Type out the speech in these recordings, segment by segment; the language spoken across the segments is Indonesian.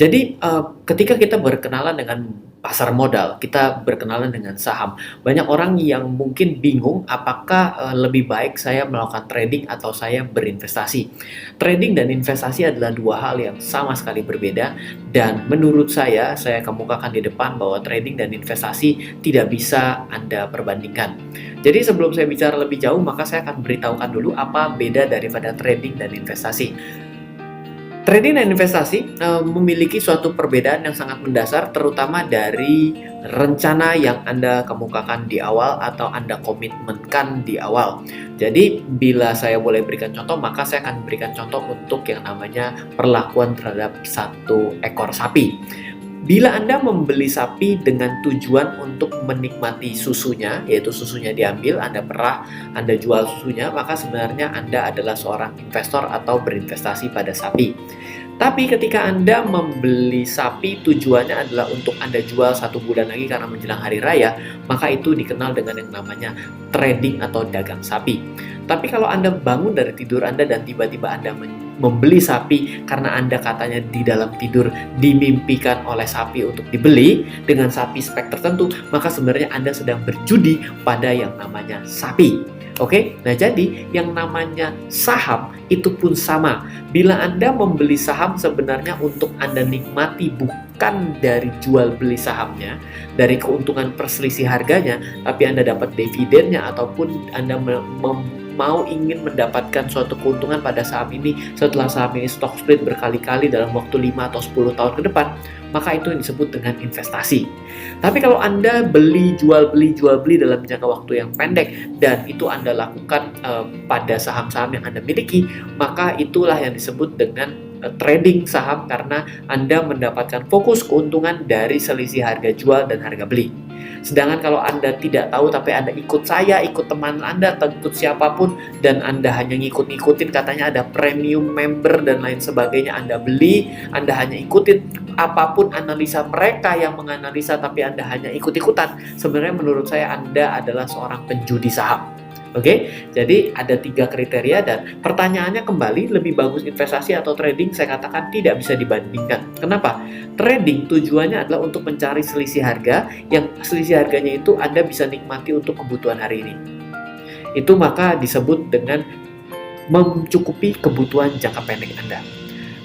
Jadi, ketika kita berkenalan dengan pasar modal, kita berkenalan dengan saham, banyak orang yang mungkin bingung apakah, lebih baik saya melakukan trading atau saya berinvestasi. Trading dan investasi adalah dua hal yang sama sekali berbeda dan menurut saya kemukakan di depan bahwa trading dan investasi tidak bisa Anda perbandingkan. Jadi sebelum saya bicara lebih jauh, maka saya akan beritahukan dulu apa beda daripada trading dan investasi. Trading dan investasi memiliki suatu perbedaan yang sangat mendasar, terutama dari rencana yang Anda kemukakan di awal atau Anda komitmenkan di awal. Jadi, bila saya boleh berikan contoh, maka saya akan berikan contoh untuk yang namanya perlakuan terhadap satu ekor sapi. Bila Anda membeli sapi dengan tujuan untuk menikmati susunya, yaitu susunya diambil, Anda perah, Anda jual susunya, maka sebenarnya Anda adalah seorang investor atau berinvestasi pada sapi. Tapi ketika Anda membeli sapi tujuannya adalah untuk Anda jual 1 bulan lagi karena menjelang hari raya, maka itu dikenal dengan yang namanya trading atau dagang sapi. Tapi kalau Anda bangun dari tidur Anda dan tiba-tiba Anda membeli sapi karena Anda katanya di dalam tidur dimimpikan oleh sapi untuk dibeli dengan sapi spek tertentu, maka sebenarnya Anda sedang berjudi pada yang namanya sapi. Oke, nah jadi yang namanya saham itu pun sama. Bila Anda membeli saham sebenarnya untuk Anda nikmati bukan dari jual beli sahamnya, dari keuntungan perselisih harganya, tapi Anda dapat dividennya ataupun Anda mau ingin mendapatkan suatu keuntungan pada saham ini setelah saham ini stock split berkali-kali dalam waktu 5 atau 10 tahun ke depan, maka itu yang disebut dengan investasi. Tapi kalau Anda jual beli dalam jangka waktu yang pendek dan itu Anda lakukan pada saham-saham yang Anda miliki, maka itulah yang disebut dengan trading saham karena Anda mendapatkan fokus keuntungan dari selisih harga jual dan harga beli. Sedangkan kalau Anda tidak tahu tapi Anda ikut saya, ikut teman Anda, ikut siapapun dan Anda hanya ngikut-ngikutin katanya ada premium member dan lain sebagainya Anda beli, Anda hanya ikutin apapun analisa mereka yang menganalisa tapi Anda hanya ikut-ikutan. Sebenarnya menurut saya Anda adalah seorang penjudi saham. Oke, jadi ada 3 kriteria dan pertanyaannya kembali lebih bagus investasi atau trading, saya katakan tidak bisa dibandingkan. Kenapa? Trading tujuannya adalah untuk mencari selisih harga yang selisih harganya itu Anda bisa nikmati untuk kebutuhan hari ini. Itu maka disebut dengan mencukupi kebutuhan jangka pendek Anda.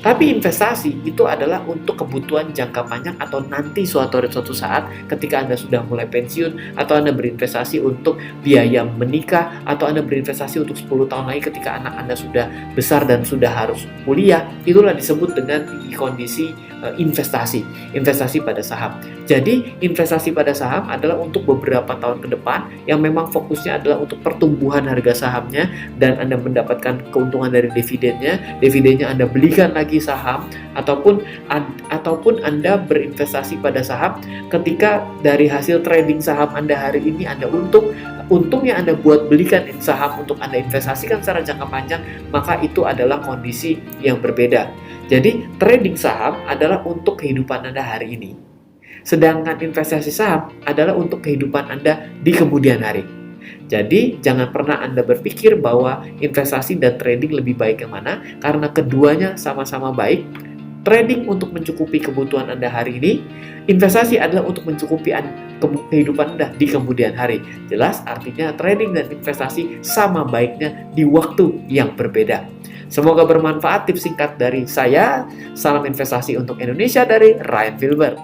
Tapi investasi itu adalah untuk kebutuhan jangka panjang atau nanti suatu saat ketika Anda sudah mulai pensiun atau Anda berinvestasi untuk biaya menikah atau Anda berinvestasi untuk 10 tahun lagi ketika anak Anda sudah besar dan sudah harus kuliah, itulah disebut dengan kondisi investasi pada saham. Jadi investasi pada saham adalah untuk beberapa tahun ke depan yang memang fokusnya adalah untuk pertumbuhan harga sahamnya dan Anda mendapatkan keuntungan dari dividennya Anda belikan lagi saham ataupun Anda berinvestasi pada saham ketika dari hasil trading saham Anda hari ini Anda untungnya Anda buat belikan saham untuk Anda investasikan secara jangka panjang, maka itu adalah kondisi yang berbeda. Jadi trading saham adalah untuk kehidupan Anda hari ini. Sedangkan investasi saham adalah untuk kehidupan Anda di kemudian hari. Jadi jangan pernah Anda berpikir bahwa investasi dan trading lebih baik yang mana, karena keduanya sama-sama baik. Trading untuk mencukupi kebutuhan Anda hari ini, investasi adalah untuk mencukupi kehidupan Anda di kemudian hari. Jelas artinya trading dan investasi sama baiknya di waktu yang berbeda. Semoga bermanfaat tips singkat dari saya. Salam investasi untuk Indonesia dari Ryan Filbert.